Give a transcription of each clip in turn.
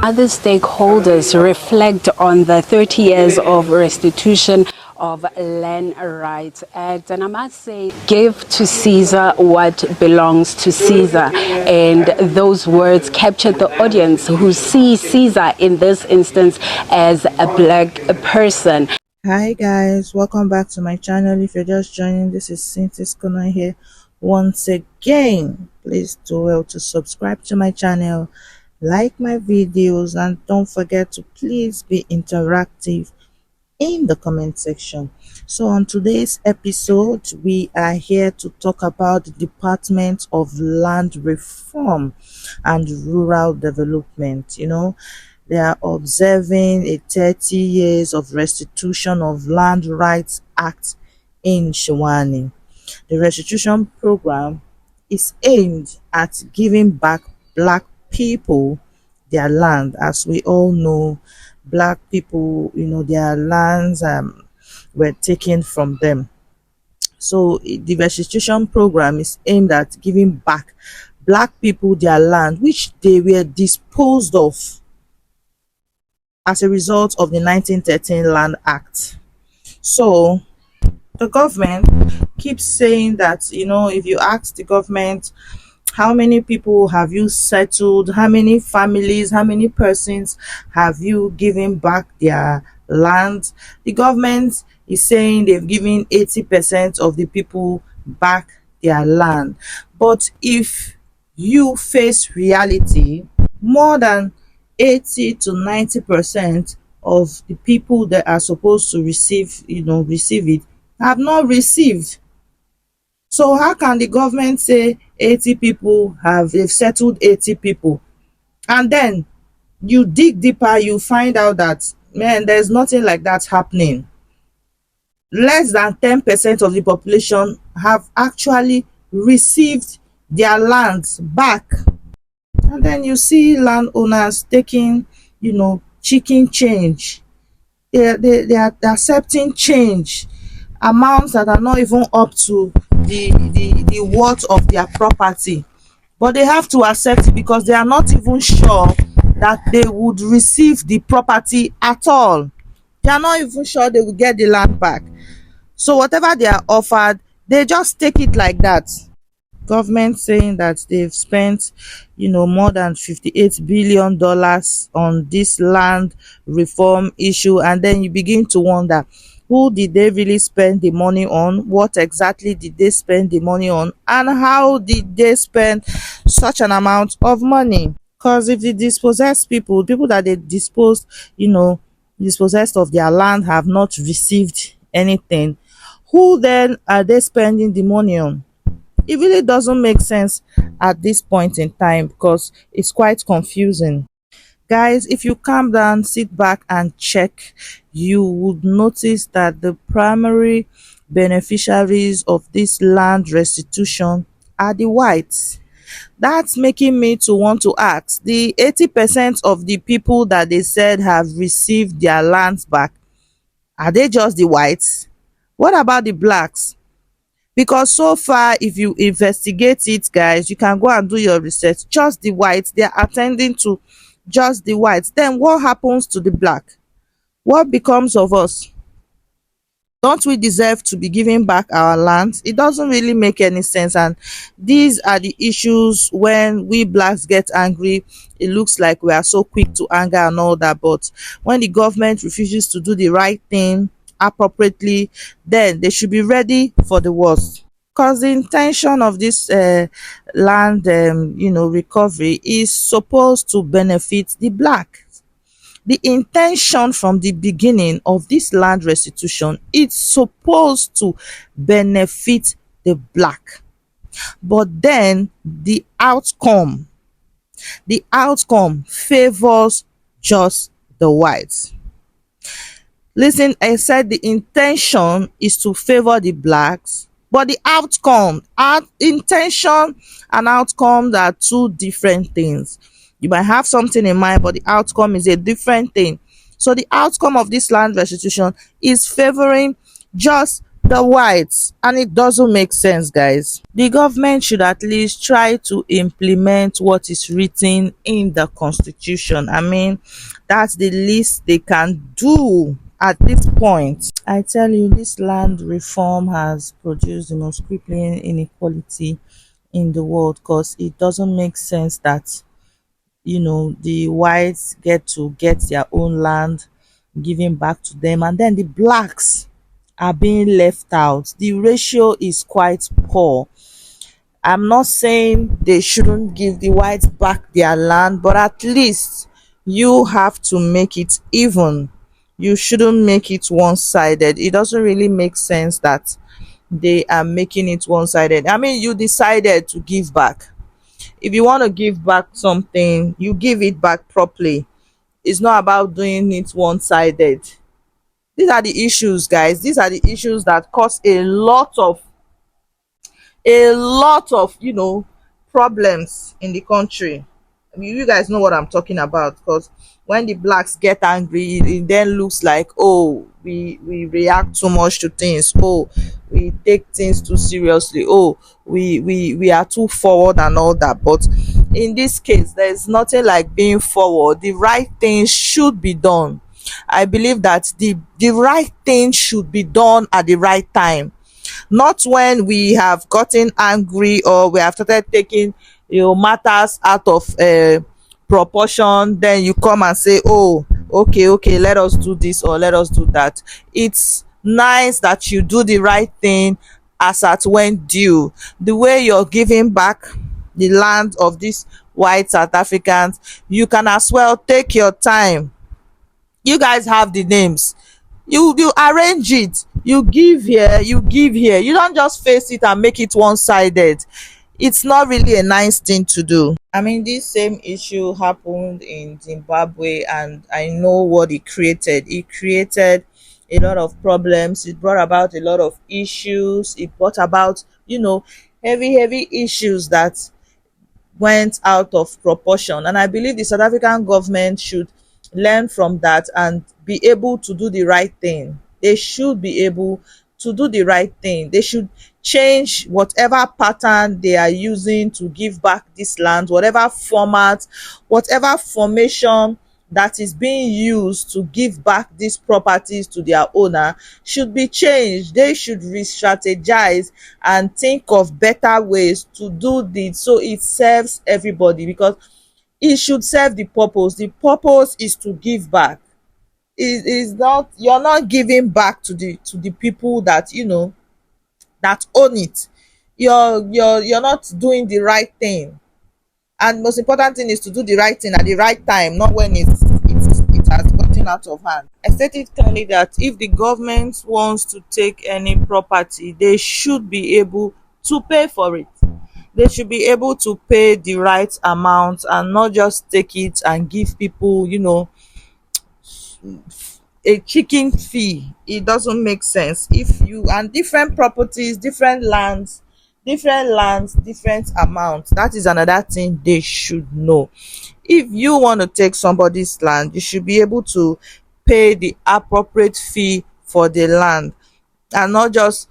Other stakeholders reflect on the 30 years of restitution of Land Rights Act, and I must say, give to Caesar what belongs to Caesar. And those words captured the audience, who see Caesar in this instance as a black person. Hi guys, welcome back to my channel. If you're just joining, this is Cynthia's Corner here once again. Please do well to subscribe to my channel, like my videos, and don't forget to please be interactive in the comment section. So on today's episode, we are here to talk about the Department of Land Reform and Rural Development. They are observing a 30 years of restitution of Land Rights Act in Shawani. The restitution program is aimed at giving back black people their land. As we all know, black people, their lands were taken from them. So the restitution program is aimed at giving back black people their land, which they were disposed of as a result of the 1913 Land Act. So the government keeps saying that, if you ask the government, how many people have you settled, how many families, how many persons have you given back their land, the government is saying they've given 80% of the people back their land. But if you face reality, more than 80 to 90% of the people that are supposed to receive it have not received. So how can the government say 80 people they've settled 80 people, and then you dig deeper, you find out that, man, there's nothing like that happening. Less than 10% of the population have actually received their lands back. And then you see landowners taking, chicken change. They are accepting change, amounts that are not even up to the worth of their property. But they have to accept it because they are not even sure that they would receive the property at all. They are not even sure they will get the land back. So whatever they are offered, they just take it like that. Government saying that they've spent more than $58 billion on this land reform issue, and then you begin to wonder, who did they really spend the money on? What exactly did they spend the money on, and how did they spend such an amount of money? Because if the dispossessed people that they dispossessed of their land have not received anything, who then are they spending the money on? It really doesn't make sense at this point in time, because it's quite confusing. Guys, if you calm down, sit back and check, you would notice that the primary beneficiaries of this land restitution are the whites. That's making me to want to ask, the 80% of the people that they said have received their lands back, are they just the whites? What about the blacks? Because so far, if you investigate it, guys, you can go and do your research, just the whites, they are attending to just the whites. Then what happens to the black? What becomes of us? Don't we deserve to be giving back our lands? It doesn't really make any sense. And these are the issues when we blacks get angry. It looks like we are so quick to anger and all that, but when the government refuses to do the right thing appropriately, then they should be ready for the worst. Because the intention of this land recovery is supposed to benefit the black. The intention from the beginning of this land restitution, it's supposed to benefit the black. But then the outcome favors just the whites. Listen, I said the intention is to favor the blacks, but the outcome, intention and outcome are two different things. You might have something in mind, but the outcome is a different thing. So the outcome of this land restitution is favoring just the whites, and it doesn't make sense, guys. The government should at least try to implement what is written in the constitution. I mean, that's the least they can do at this point. I tell you, this land reform has produced the most crippling inequality in the world, because it doesn't make sense that the whites get to get their own land given back to them, and then the blacks are being left out. The ratio is quite poor. I'm not saying they shouldn't give the whites back their land, but at least you have to make it even. You shouldn't make it one-sided. It doesn't really make sense that they are making it one-sided. I mean, you decided to give back. If you want to give back something, you give it back properly. It's not about doing it one-sided. These are the issues, guys. These are the issues that cause a lot of problems in the country. I mean, you guys know what I'm talking about, because when the blacks get angry, it then looks like, oh, we react too much to things, oh, we take things too seriously, oh, we are too forward and all that. But in this case, there's nothing like being forward. The right thing should be done. I believe that the right thing should be done at the right time, not when we have gotten angry or we have started taking matters out of proportion. Then you come and say, oh, okay, let us do this or let us do that. It's nice that you do the right thing as at when due. The way you're giving back the land of these white South Africans, you can as well take your time. You guys have the names, you arrange it, you give here, you give here. You don't just face it and make it one-sided. It's not really a nice thing to do. I mean, this same issue happened in Zimbabwe, and I know what it created. It created a lot of problems. It brought about a lot of issues. It brought about heavy issues that went out of proportion. And I believe the South African government should learn from that and be able to do the right thing. They should be able to do the right thing. They should change whatever pattern they are using to give back this land, whatever format, whatever formation that is being used to give back these properties to their owner should be changed. They should re-strategize and think of better ways to do this so it serves everybody, because it should serve the purpose. The purpose is to give back. It is not, you're not giving back to the people that that own it. You're not doing the right thing. And most important thing is to do the right thing at the right time, not when it has gotten out of hand. I stated clearly that if the government wants to take any property, they should be able to pay for it. They should be able to pay the right amount and not just take it and give people a chicken fee. It doesn't make sense. If you and different properties, different lands, different amounts, that is another thing they should know. If you want to take somebody's land, you should be able to pay the appropriate fee for the land, and not just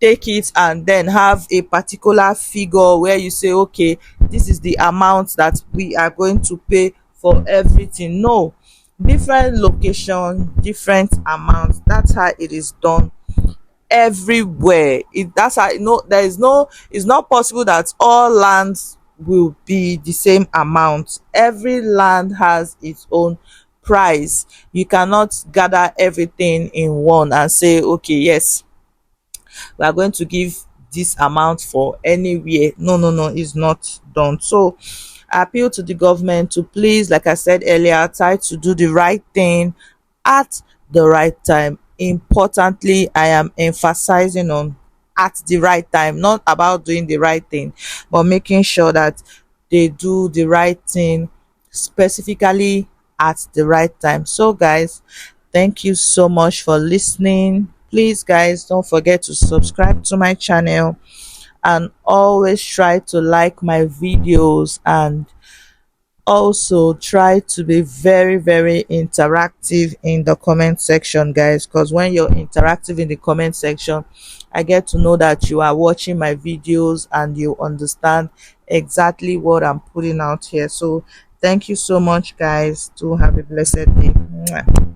take it and then have a particular figure where you say, okay, this is the amount that we are going to pay for everything. No, different location, different amounts. That's how it is done everywhere. That's how it's not possible that all lands will be the same amount. Every land has its own price. You cannot gather everything in one and say, okay, yes, we are going to give this amount for anywhere. No, it's not done. So I appeal to the government to please, like I said earlier, try to do the right thing at the right time. Importantly, I am emphasizing on at the right time, not about doing the right thing, but making sure that they do the right thing specifically at the right time. So guys, thank you so much for listening. Please guys, don't forget to subscribe to my channel and always try to like my videos, and also try to be very, very interactive in the comment section, guys, because when you're interactive in the comment section, I get to know that you are watching my videos and you understand exactly what I'm putting out here. So thank you so much, guys. To have a blessed day. Mwah.